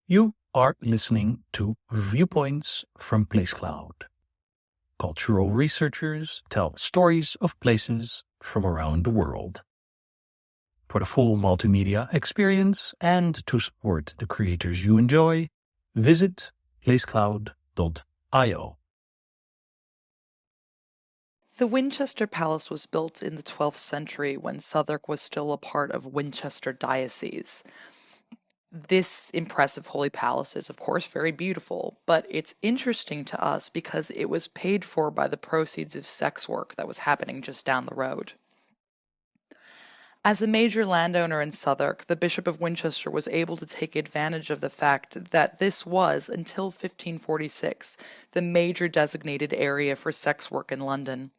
You are listening to Viewpoints from Place Cloud. Cultural researchers tell stories of places from around the world. For the full multimedia experience and to support the creators you enjoy, visit placecloud.io. The Winchester Palace was built in the 12th century when Southwark was still a part of Winchester Diocese. This impressive holy palace is, of course, very beautiful, but it's interesting to us because it was paid for by the proceeds of sex work that was happening just down the road. As a major landowner in Southwark, the Bishop of Winchester was able to take advantage of the fact that this was, until 1546, the major designated area for sex work in London.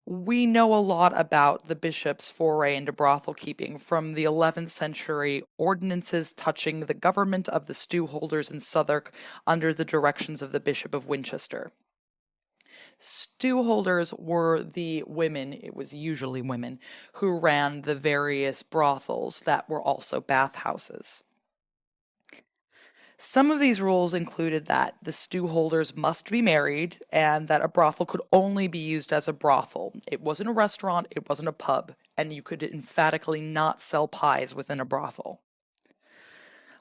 We know a lot about the bishop's foray into brothel keeping from the 11th century ordinances touching the government of the stewholders in Southwark under the directions of the Bishop of Winchester. Stewholders were the women, it was usually women, who ran the various brothels that were also bathhouses. Some of these rules included that the stewholders must be married and that a brothel could only be used as a brothel. It wasn't a restaurant, it wasn't a pub, and you could emphatically not sell pies within a brothel.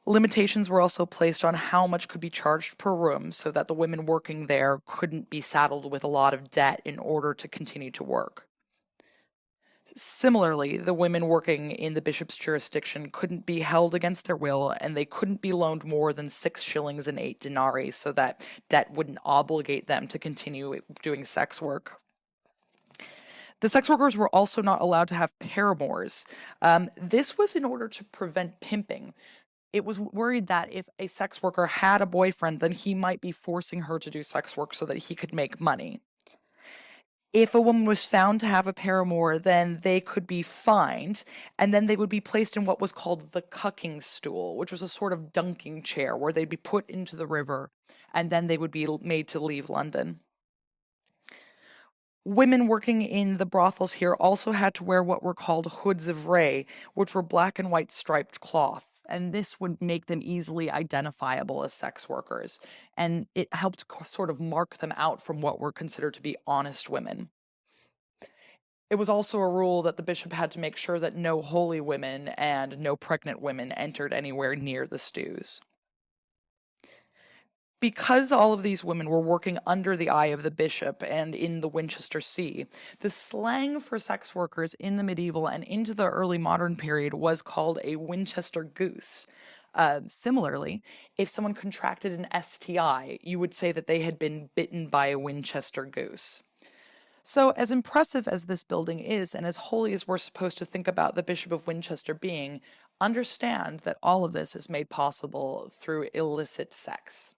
Limitations were also placed on how much could be charged per room so that the women working there couldn't be saddled with a lot of debt in order to continue to work. Similarly, the women working in the bishop's jurisdiction couldn't be held against their will, and they couldn't be loaned more than 6 shillings and 8 denarii so that debt wouldn't obligate them to continue doing sex work. The sex workers were also not allowed to have paramours. This was in order to prevent pimping. It was worried that if a sex worker had a boyfriend, then he might be forcing her to do sex work so that he could make money. If a woman was found to have a paramour, then they could be fined, and then they would be placed in what was called the cucking stool, which was a sort of dunking chair where they'd be put into the river, and then they would be made to leave London. Women working in the brothels here also had to wear what were called hoods of ray, which were black and white striped cloth, and this would make them easily identifiable as sex workers, and it helped sort of mark them out from what were considered to be honest women. It was also a rule that the bishop had to make sure that no holy women and no pregnant women entered anywhere near the stews. Because all of these women were working under the eye of the bishop and in the Winchester See, the slang for sex workers in the medieval and into the early modern period was called a Winchester goose. Similarly, if someone contracted an STI, you would say that they had been bitten by a Winchester goose. So, as impressive as this building is, and as holy as we're supposed to think about the Bishop of Winchester being, understand that all of this is made possible through illicit sex.